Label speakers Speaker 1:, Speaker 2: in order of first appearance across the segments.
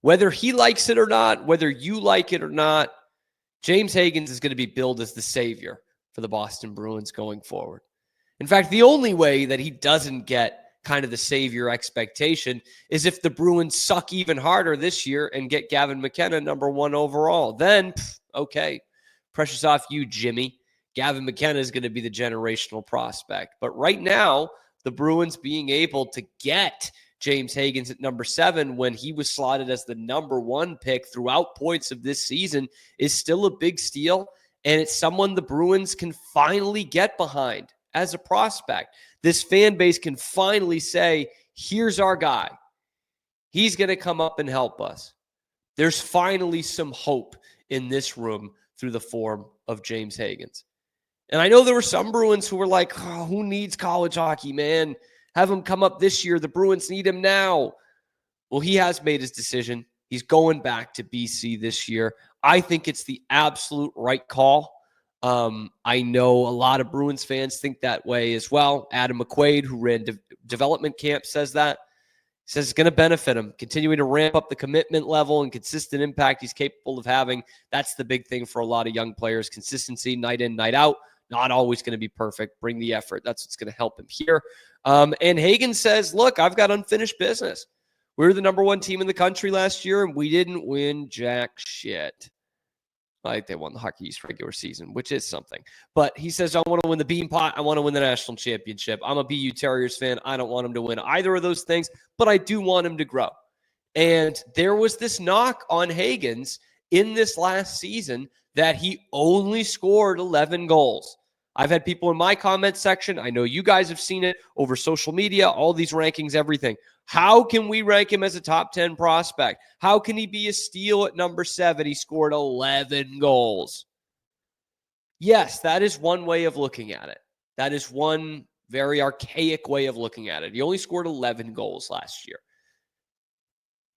Speaker 1: Whether he likes it or not, whether you like it or not, James Hagens is going to be billed as the savior for the Boston Bruins going forward. In fact, the only way that he doesn't get kind of the savior expectation is if the Bruins suck even harder this year and get Gavin McKenna number 1 overall. Then, okay, pressure's off you, Jimmy. Gavin McKenna is going to be the generational prospect. But right now, the Bruins being able to get James Hagens at number 7 when he was slotted as the number 1 pick throughout points of this season is still a big steal. And it's someone the Bruins can finally get behind as a prospect. This fan base can finally say, here's our guy. He's going to come up and help us. There's finally some hope in this room through the form of James Hagens. And I know there were some Bruins who were like, oh, who needs college hockey, man? Have him come up this year. The Bruins need him now. Well, he has made his decision. He's going back to BC this year. I think it's the absolute right call. I know a lot of Bruins fans think that way as well. Adam McQuaid, who ran development camp, says that. He says it's going to benefit him. Continuing to ramp up the commitment level and consistent impact he's capable of having. That's the big thing for a lot of young players. Consistency, night in, night out. Not always going to be perfect. Bring the effort. That's what's going to help him here. And Hagen says, look, I've got unfinished business. We were the number 1 team in the country last year, and we didn't win jack shit. Like they won the Hockey East regular season, which is something. But he says, I want to win the Bean Pot. I want to win the national championship. I'm a BU Terriers fan. I don't want him to win either of those things, but I do want him to grow. And there was this knock on Hagens in this last season that he only scored 11 goals. I've had people in my comment section. I know you guys have seen it over social media, all these rankings, everything. How can we rank him as a top 10 prospect? How can he be a steal at number 7? He scored 11 goals. Yes, that is one way of looking at it. That is one very archaic way of looking at it. He only scored 11 goals last year.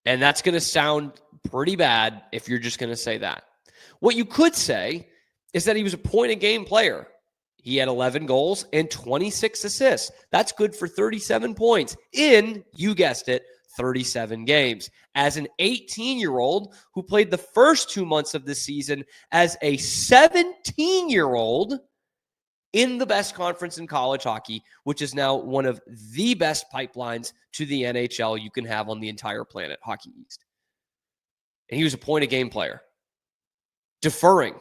Speaker 1: And that's going to sound pretty bad if you're just going to say that. What you could say is that he was a point-a-game player. He had 11 goals and 26 assists. That's good for 37 points in, you guessed it, 37 games. As an 18-year-old who played the first 2 months of the season as a 17-year-old in the best conference in college hockey, which is now one of the best pipelines to the NHL you can have on the entire planet, Hockey East. And he was a point-a-game player, deferring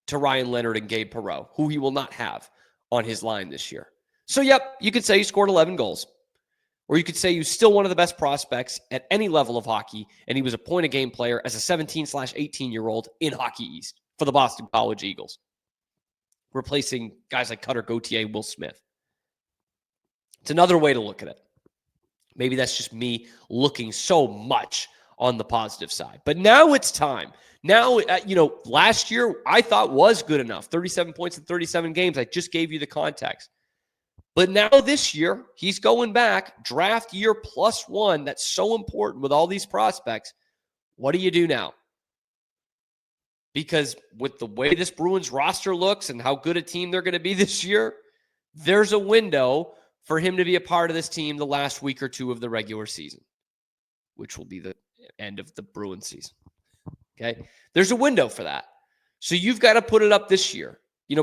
Speaker 1: to Ryan Leonard and Gabe Perreault, who he will not have on his line this year. So, yep, you could say he scored 11 goals. Or you could say he was still one of the best prospects at any level of hockey, and he was a point-a-game player as a 17/18-year-old in Hockey East for the Boston College Eagles, replacing guys like Cutter Gauthier, Will Smith. It's another way to look at it. Maybe that's just me looking so much on the positive side. But now it's time. Now, last year I thought was good enough. 37 points in 37 games. I just gave you the context. But now this year, he's going back, draft year +1. That's so important with all these prospects. What do you do now? Because with the way this Bruins roster looks and how good a team they're going to be this year, there's a window for him to be a part of this team the last week or two of the regular season, which will be the end of the Bruins season. Okay? There's a window for that. So you've got to put it up this year.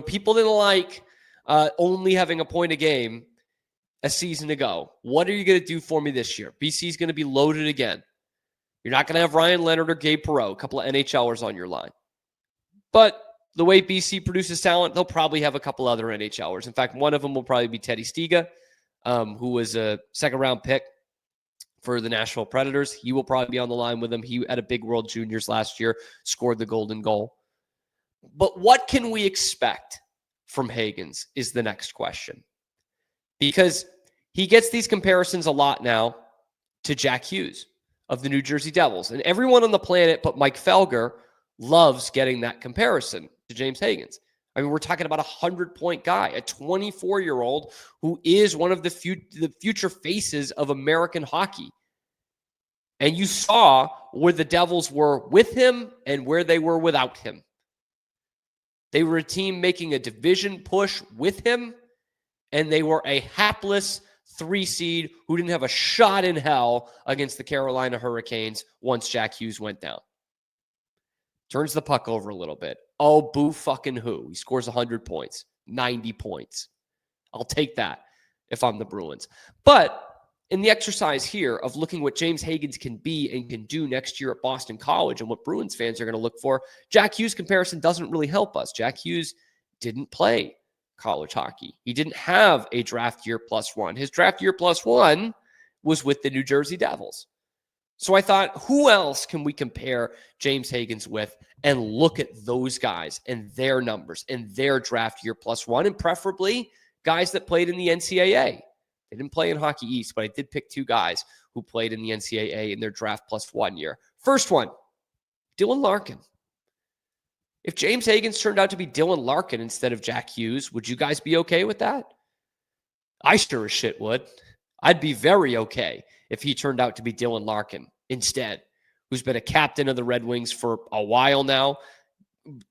Speaker 1: People didn't like only having a point a game a season ago. What are you going to do for me this year? BC is going to be loaded again. You're not going to have Ryan Leonard or Gabe Perreault, a couple of NHLers on your line. But the way BC produces talent, they'll probably have a couple other NHLers. In fact, one of them will probably be Teddy Stiga, who was a second-round pick for the Nashville Predators. He will probably be on the line with them. He had a big World Juniors last year, scored the golden goal. But what can we expect from Hagens is the next question. Because he gets these comparisons a lot now to Jack Hughes of the New Jersey Devils. And everyone on the planet but Mike Felger loves getting that comparison to James Hagens. I mean, we're talking about a 100-point guy, a 24-year-old who is one of the future faces of American hockey. And you saw where the Devils were with him and where they were without him. They were a team making a division push with him, and they were a hapless 3 seed who didn't have a shot in hell against the Carolina Hurricanes once Jack Hughes went down. Turns the puck over a little bit. Oh, boo fucking who. He scores 100 points, 90 points. I'll take that if I'm the Bruins. But in the exercise here of looking what James Hagens can be and can do next year at Boston College and what Bruins fans are going to look for, Jack Hughes comparison doesn't really help us. Jack Hughes didn't play college hockey. He didn't have a draft year +1. His draft year +1 was with the New Jersey Devils. So I thought, who else can we compare James Hagens with and look at those guys and their numbers and their draft year +1, and preferably guys that played in the NCAA. They didn't play in Hockey East, but I did pick 2 guys who played in the NCAA in their draft +1 year. First one, Dylan Larkin. If James Hagens turned out to be Dylan Larkin instead of Jack Hughes, would you guys be okay with that? I sure as shit would. I'd be very okay if he turned out to be Dylan Larkin instead, who's been a captain of the Red Wings for a while now.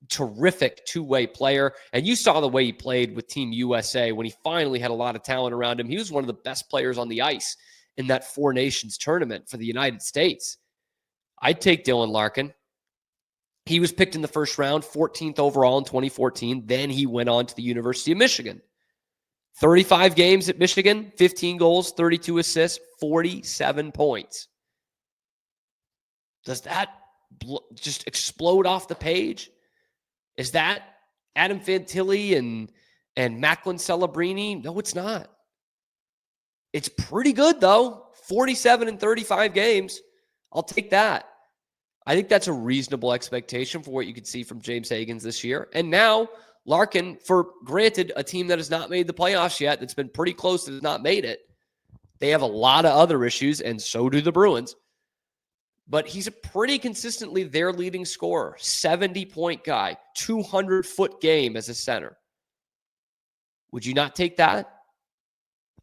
Speaker 1: Terrific two-way player. And you saw the way he played with Team USA when he finally had a lot of talent around him. He was one of the best players on the ice in that Four Nations tournament for the United States. I'd take Dylan Larkin. He was picked in the first round, 14th overall in 2014. Then he went on to the University of Michigan. 35 games at Michigan, 15 goals, 32 assists, 47 points. Does that just explode off the page? Is that Adam Fantilli and Macklin Celebrini? No, it's not. It's pretty good, though. 47 in 35 games. I'll take that. I think that's a reasonable expectation for what you could see from James Hagens this year. And now Larkin, for granted, a team that has not made the playoffs yet, that's been pretty close to not made it. They have a lot of other issues, and so do the Bruins. But he's a pretty consistently their leading scorer, 70-point guy, 200-foot game as a center. Would you not take that?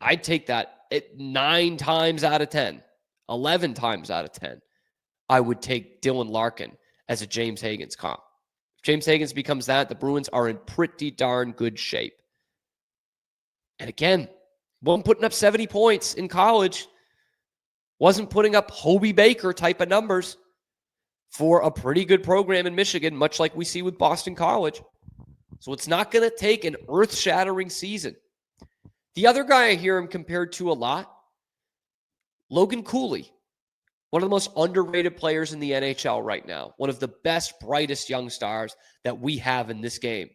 Speaker 1: I'd take that at 9 times out of 10, 11 times out of 10. I would take Dylan Larkin as a James Hagens comp. If James Hagens becomes that, the Bruins are in pretty darn good shape. And again, wasn't putting up 70 points in college. Wasn't putting up Hobie Baker type of numbers for a pretty good program in Michigan, much like we see with Boston College. So it's not going to take an earth-shattering season. The other guy I hear him compared to a lot, Logan Cooley, one of the most underrated players in the NHL right now, one of the best, brightest young stars that we have in this game.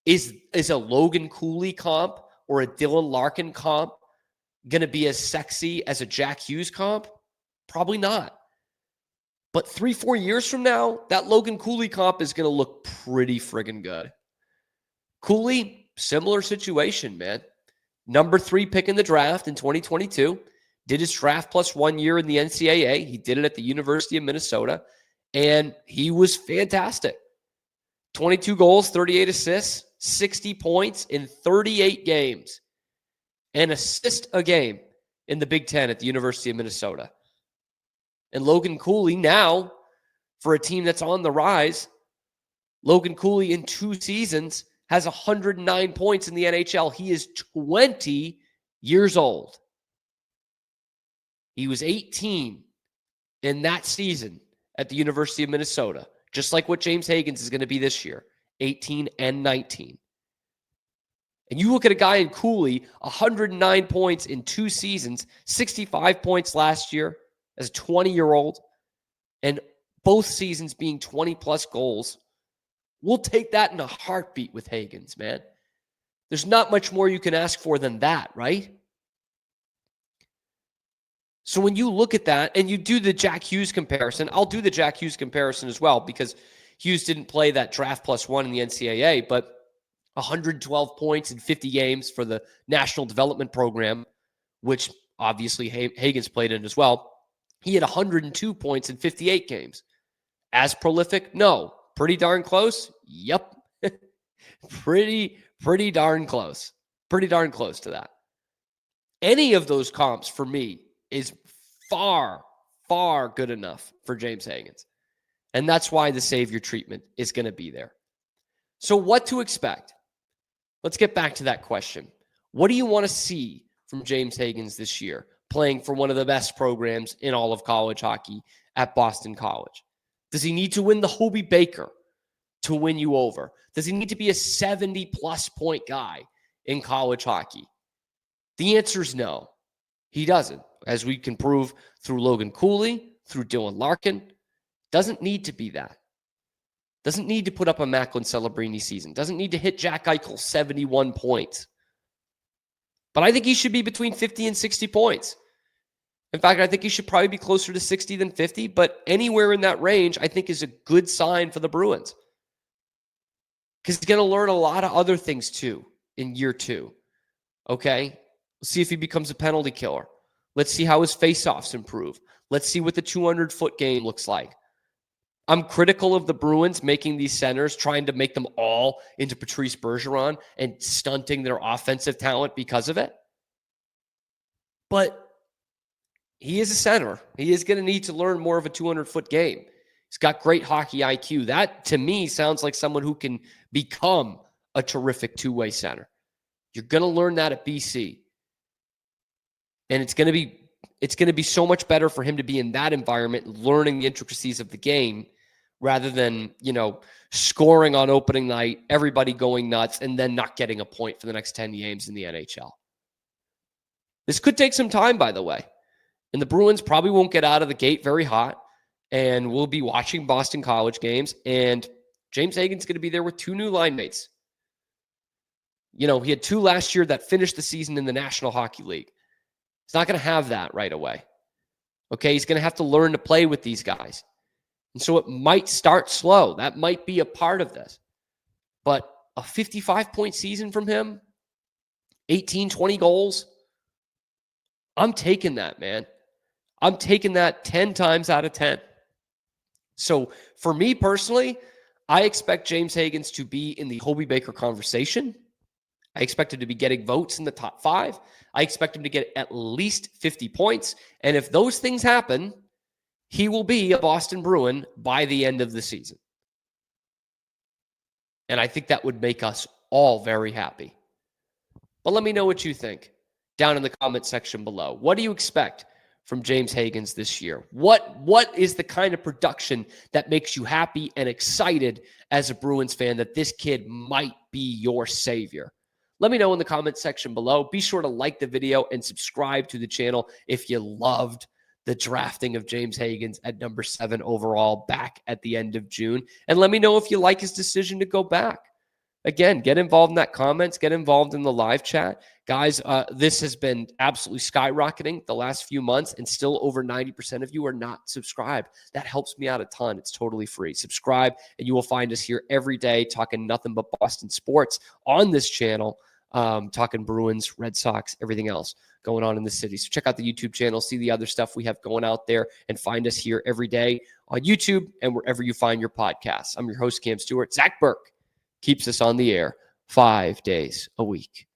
Speaker 1: Is a Logan Cooley comp or a Dylan Larkin comp going to be as sexy as a Jack Hughes comp? Probably not. But 3-4 years from now, that Logan Cooley comp is going to look pretty friggin' good. Cooley, similar situation, man. Number 3 pick in the draft in 2022. Did his draft +1 year in the NCAA. He did it at the University of Minnesota, and he was fantastic. 22 goals, 38 assists, 60 points in 38 games. An assist a game in the Big Ten at the University of Minnesota. And Logan Cooley now, for a team that's on the rise, Logan Cooley in 2 seasons has 109 points in the NHL. He is 20 years old. He was 18 in that season at the University of Minnesota, just like what James Hagens is going to be this year, 18 and 19. And you look at a guy in Cooley, 109 points in 2 seasons, 65 points last year as a 20-year-old, and both seasons being 20-plus goals. We'll take that in a heartbeat with Hagens, man. There's not much more you can ask for than that, right? So when you look at that and you do the Jack Hughes comparison, I'll do the Jack Hughes comparison as well because Hughes didn't play that draft +1 in the NCAA, but 112 points in 50 games for the National Development Program, which obviously Hagens played in as well. He had 102 points in 58 games. As prolific? No. Pretty darn close? Yep. Pretty darn close. Pretty darn close to that. Any of those comps for me is far, far good enough for James Hagens. And that's why the savior treatment is going to be there. So what to expect? Let's get back to that question. What do you want to see from James Hagens this year, playing for one of the best programs in all of college hockey at Boston College? Does he need to win the Hobie Baker to win you over? Does he need to be a 70-plus point guy in college hockey? The answer is no. He doesn't, as we can prove through Logan Cooley, through Dylan Larkin. Doesn't need to be that. Doesn't need to put up a Macklin Celebrini season. Doesn't need to hit Jack Eichel 71 points. But I think he should be between 50 and 60 points. In fact, I think he should probably be closer to 60 than 50, but anywhere in that range, I think is a good sign for the Bruins. Because he's going to learn a lot of other things too in year 2. Okay? Let's see if he becomes a penalty killer. Let's see how his faceoffs improve. Let's see what the 200-foot game looks like. I'm critical of the Bruins making these centers, trying to make them all into Patrice Bergeron and stunting their offensive talent because of it. But he is a center. He is going to need to learn more of a 200-foot game. He's got great hockey IQ. That, to me, sounds like someone who can become a terrific two-way center. You're going to learn that at BC. And it's going to be so much better for him to be in that environment, learning the intricacies of the game, rather than, scoring on opening night, everybody going nuts, and then not getting a point for the next 10 games in the NHL. This could take some time, by the way. And the Bruins probably won't get out of the gate very hot. And we'll be watching Boston College games. And James Hagens going to be there with 2 new line mates. He had 2 last year that finished the season in the National Hockey League. He's not going to have that right away. Okay, he's going to have to learn to play with these guys. And so it might start slow. That might be a part of this. But a 55-point season from him, 18, 20 goals, I'm taking that, man. I'm taking that 10 times out of 10. So for me personally, I expect James Hagens to be in the Hobie Baker conversation. I expect him to be getting votes in the top 5. I expect him to get at least 50 points. And if those things happen, he will be a Boston Bruin by the end of the season. And I think that would make us all very happy. But let me know what you think down in the comment section below. What do you expect from James Hagens this year? What is the kind of production that makes you happy and excited as a Bruins fan that this kid might be your savior? Let me know in the comment section below. Be sure to like the video and subscribe to the channel if you loved the drafting of James Hagens at number 7 overall back at the end of June. And let me know if you like his decision to go back. Again, get involved in that comments, get involved in the live chat. Guys, this has been absolutely skyrocketing the last few months, and still over 90% of you are not subscribed. That helps me out a ton. It's totally free. Subscribe, and you will find us here every day talking nothing but Boston sports on this channel, talking Bruins, Red Sox, everything else going on in the city. So check out the YouTube channel, see the other stuff we have going out there, and find us here every day on YouTube and wherever you find your podcasts. I'm your host, Cam Stewart. Zach Burke keeps us on the air 5 days a week.